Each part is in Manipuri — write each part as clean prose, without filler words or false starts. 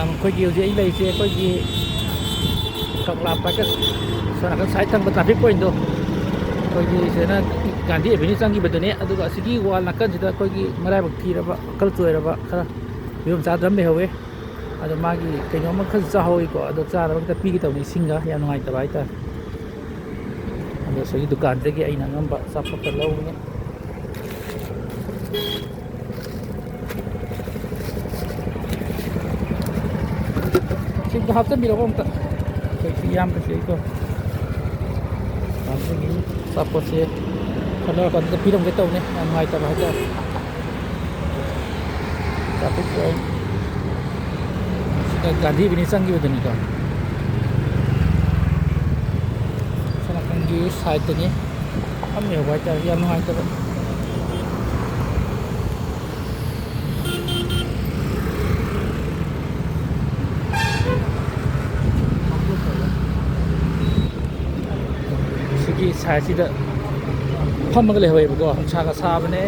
ꯑꯩꯈꯣꯏꯒꯤ ꯍꯧꯖꯤꯛ ꯑꯩ ꯂꯩꯔꯤꯁꯦ ꯑꯩꯈꯣꯏꯒꯤ ꯀꯪꯂꯥ ꯄꯥꯏꯀꯠ ꯁꯣꯅꯥꯀꯟ ꯁꯥꯏꯠ ꯊꯪꯕ ꯇ꯭ꯔꯥꯐꯤꯛ ꯄꯣꯏꯟꯗꯣ ꯑꯩꯈꯣꯏꯒꯤ ꯁꯤꯗꯅ ꯒꯥꯟꯙꯤ ꯑꯦꯚꯦꯅ꯭ꯌꯨ ꯆꯪꯈꯤꯕꯗꯨꯅꯦ ꯑꯗꯨꯒ ꯑꯁꯤꯒꯤ ꯋꯥꯜ ꯅꯥꯀꯟꯁꯤꯗ ꯑꯩꯈꯣꯏꯒꯤ ꯃꯔꯥꯏꯕꯛ ꯊꯤꯔꯕ ꯋꯥꯈꯜ ꯆꯣꯏꯔꯕ ꯈꯔ ꯐꯤꯕꯝ ꯆꯥꯗꯕ ꯑꯃ ꯂꯩꯍꯧꯋꯦ ꯑꯗꯣ ꯃꯥꯒꯤ ꯀꯩꯅꯣꯝꯃ ꯈꯔ ꯆꯥꯍꯧꯋꯤꯀꯣ ꯑꯗꯣ ꯆꯥꯅꯕ ꯈꯤꯇ ꯄꯤꯒꯦ ꯇꯧꯕꯅꯤ ꯏꯁꯤꯡꯒ ꯌꯥꯝ ꯅꯨꯡꯉꯥꯏꯇꯕ ꯍꯥꯏꯇꯥꯔꯦ ꯑꯗꯣ ꯁꯤꯒꯤ ꯗꯨꯀꯥꯟꯗꯒꯤ ꯑꯩꯅ ꯑꯉꯝꯕ ꯑꯆꯥꯄꯣꯠ ꯂꯧꯕꯅꯦ ꯁꯤꯗ ꯍꯥꯞꯆꯤꯟꯕꯤꯔꯛꯑꯣ ꯑꯝꯇ ꯑꯩꯈꯣꯏ ꯏꯌꯥꯝꯕꯁꯦ ꯑꯩꯀꯣ ꯑꯗꯒꯤ ꯑꯆꯥꯄꯣꯠꯁꯦ ꯈꯔ ꯂꯧꯔꯀꯥꯟꯗ ꯄꯤꯔꯝꯒꯦ ꯇꯧꯕꯅꯦ ꯌꯥꯝ ꯅꯨꯡꯉꯥꯏꯇꯕ ꯍꯥꯏꯇꯥꯔꯦ ꯇ꯭ꯔꯥꯐꯤꯛ ꯄꯣꯏꯟ ꯁꯤꯗ ꯒꯥꯟꯙꯤ ꯑꯦꯚꯦꯅ꯭ꯌꯨ ꯆꯪꯈꯤꯕꯗꯨꯅꯤꯀꯣ ꯁꯣꯅꯥꯀꯟꯒꯤ ꯁꯥꯏꯠꯇꯅꯤ ꯌꯥꯝ ꯌꯧꯕ ꯍꯥꯏꯇꯥꯔꯦ ꯌꯥꯝ ꯅꯨꯡꯉꯥꯏꯇꯕ ꯁꯤꯒꯤ ꯁꯥꯏꯠꯁꯤꯗ ꯐꯝꯃꯒ ꯂꯩꯍꯧꯋꯦꯕꯀꯣ ꯅꯨꯡꯁꯥꯒ ꯁꯥꯕꯅꯦ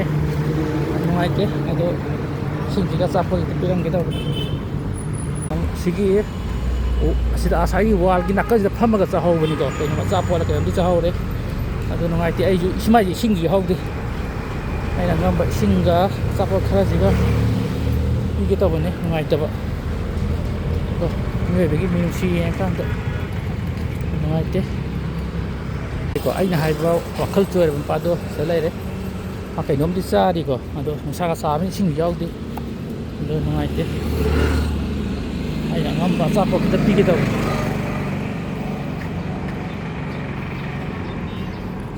ꯌꯥꯝ ꯅꯨꯡꯉꯥꯏꯇꯦ ꯑꯗꯣ ꯏꯁꯤꯡꯁꯤꯒ ꯑꯆꯥꯄꯣꯠ ꯄꯤꯔꯝꯒꯦ ꯇꯧꯕꯅꯦ ꯁꯤꯒꯤ ꯑꯁꯤꯗ ꯉꯁꯥꯏꯒꯤ ꯋꯥꯜꯒꯤ ꯅꯥꯀꯟꯁꯤꯗ ꯐꯝꯃꯒ ꯆꯥꯍꯧꯕꯅꯤꯀꯣ ꯀꯩꯅꯣ ꯑꯆꯥꯄꯣꯠ ꯀꯩꯅꯣꯝꯗꯤ ꯆꯥꯍꯧꯔꯦ ꯑꯗꯨ ꯅꯨꯡꯉꯥꯏꯇꯦ ꯑꯩꯁꯨ ꯁꯨꯃꯥꯏꯁꯦ ꯏꯁꯤꯡꯁꯤ ꯌꯥꯎꯍꯧꯗꯦ ꯑꯩꯅ ꯑꯉꯝꯕ ꯏꯁꯤꯡꯒ ꯑꯆꯥꯄꯣꯠ ꯈꯔꯁꯤꯒ ꯄꯤꯒꯦ ꯇꯧꯕꯅꯦ ꯅꯨꯡꯉꯥꯏꯇꯕ ꯃꯤꯑꯣꯏꯕꯒꯤ ꯃꯤꯅꯨꯡꯁꯤ ꯌꯦꯡꯉꯀꯥꯟꯗ ꯅꯨꯡꯉꯥꯏꯇꯦ ꯑꯩꯅ ꯍꯥꯏꯕ ꯋꯥꯈꯜ ꯆꯣꯏꯔꯕ ꯅꯨꯄꯥꯗꯣ ꯁꯤꯗ ꯂꯩꯔꯦ ꯃꯥ ꯀꯩꯅꯣꯝꯗꯤ ꯆꯥꯔꯤꯀꯣ ꯑꯗꯣ ꯅꯨꯡꯁꯥꯒ ꯁꯥꯕꯅꯤ ꯏꯁꯤꯡ ꯌꯥꯎꯗꯦ ꯑꯗꯣ ꯅꯨꯡꯉꯥꯏꯇꯦ ꯑꯩꯅ ꯑꯉꯝꯕ ꯑꯆꯥꯄꯣꯠ ꯈꯤꯇ ꯄꯤꯒꯦ ꯇꯧꯕꯅꯤ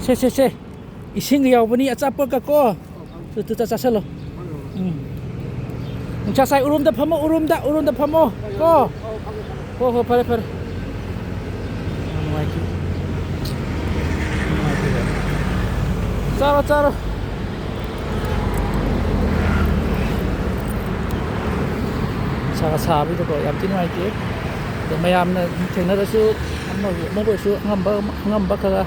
ꯁꯦ ꯏꯁꯤꯡꯒ ꯌꯥꯎꯕꯅꯤ ꯑꯆꯥꯄꯣꯠꯀ ꯀꯣ ꯇꯨ ꯆꯥꯁꯤꯜꯂꯣ ꯅꯨꯡꯁꯥ ꯁꯥꯏ ꯎꯔꯨꯝꯗ ꯐꯝꯃꯣ ꯎꯔꯨꯝꯗ ꯐꯝꯃꯣ ꯀꯣ ꯍꯣ ꯐꯔꯦ ꯅꯨꯡꯉꯥꯏꯇꯦ ꯆꯥꯔꯣ ꯅꯨꯡꯁꯥꯒ ꯁꯥꯕꯗꯀꯣ ꯌꯥꯝ ꯊꯤ ꯅꯨꯡꯉꯥꯏꯇꯦ ꯑꯗꯣ ꯃꯌꯥꯝꯅ ꯊꯦꯡꯅꯔꯁꯨ ꯑꯃꯕꯨ ꯑꯣꯏꯔꯁꯨ ꯑꯉꯝꯕ ꯈꯔ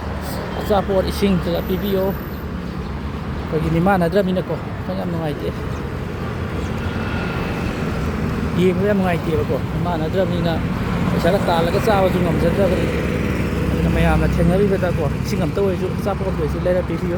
ꯑꯆꯥꯄꯣꯠ ꯏꯁꯤꯡ ꯈꯔ ꯄꯤꯕꯤꯌꯣ ꯑꯩꯈꯣꯏꯒꯤ ꯃꯤꯃꯥꯟꯅꯗ꯭ꯔꯕꯅꯤꯅꯀꯣ ꯌꯥꯝ ꯅꯨꯡꯉꯥꯏꯇꯦ ꯌꯦꯡꯕꯗ ꯌꯥꯝ ꯅꯨꯡꯉꯥꯏꯇꯦꯕꯀꯣ ꯃꯤꯃꯥꯟꯅꯗ꯭ꯔꯕꯅꯤꯅ ꯄꯩꯁꯥꯒ ꯇꯥꯜꯂꯒ ꯆꯥꯕꯁꯨ ꯉꯝꯖꯗ꯭ꯔꯕꯅꯤ ꯑꯗꯨꯅ ꯃꯌꯥꯝꯅ ꯊꯦꯡꯅꯔꯤꯕꯗꯀꯣ ꯏꯁꯤꯡ ꯑꯝꯇ ꯑꯣꯏꯔꯁꯨ ꯑꯆꯥꯄꯣꯠ ꯑꯣꯏꯔꯁꯨ ꯂꯩꯔ ꯄꯤꯕꯤꯌꯨ